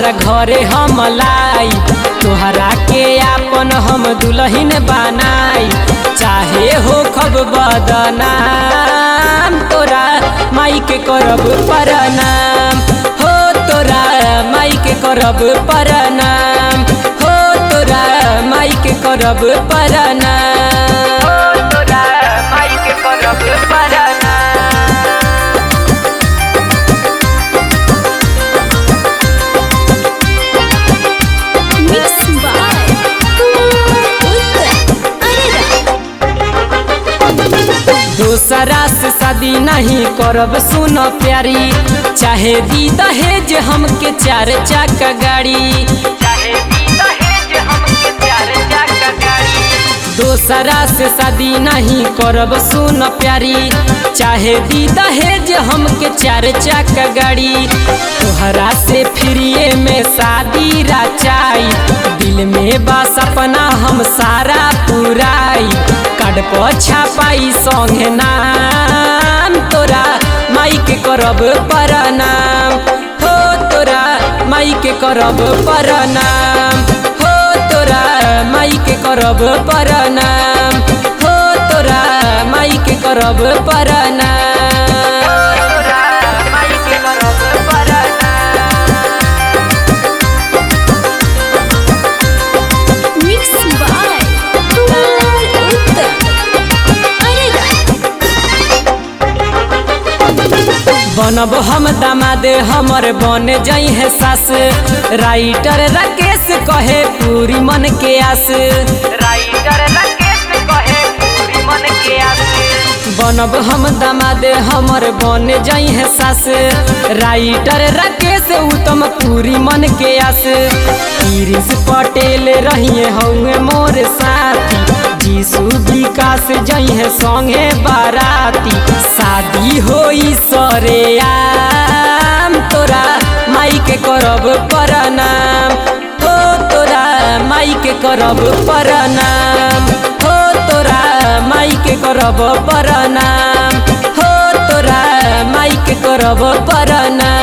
तोहरा घरे हम लाई, तोहरा के आपन हम दुल्हन बनाई। चाहे हो खब बदनाम, तोरा माई के करब प्रणाम हो, तोरा माई के करब प्रणाम हो, तोरा माई के करब प्रणाम हो, तोरा माई के करब प्रणाम। दूसरा से शादी नहीं करब सुन प्यारी, चाहे दी दहेज हमके 4 चक्का गाड़ी, चाहे दी दहेज हमके 4 चक्का गाड़ी। दूसरा से शादी नहीं करब सुन प्यारी, चाहे दी दहेज हमके 4 चक्का गाड़ी। तोहरा से फ्रीए में शादी रचाई, दिल में बा सपना हम सारा पुराई। कार्ड पर छापाई संगे नाम, तोरा माई के करब प्रणाम हो, तोरा माई के करब प्रणाम हो, तोरा माई के करब प्रणाम हो, तोरा माई के करब प्रणाम। बनब हम दामाद हमर बन जाई है सास, राइटर राकेश कहे पूरी मन के आस, राइटर राकेश कहे पूरी मन के आस। बनब हम दामाद हमर बन जाई है सास, राइटर राकेश उत्तम पूरी मन के आस। प्रिंस पटेल रहिए होंगे मोर साथी, जीसु विकास जाई है संगे बाराती। शादी होई सरेआम, तोरा माई के करब प्रणाम हो, तोरा माई के करब प्रणाम हो, तोरा माई के करब प्रणाम हो, तोरा माई के करब प्रणाम।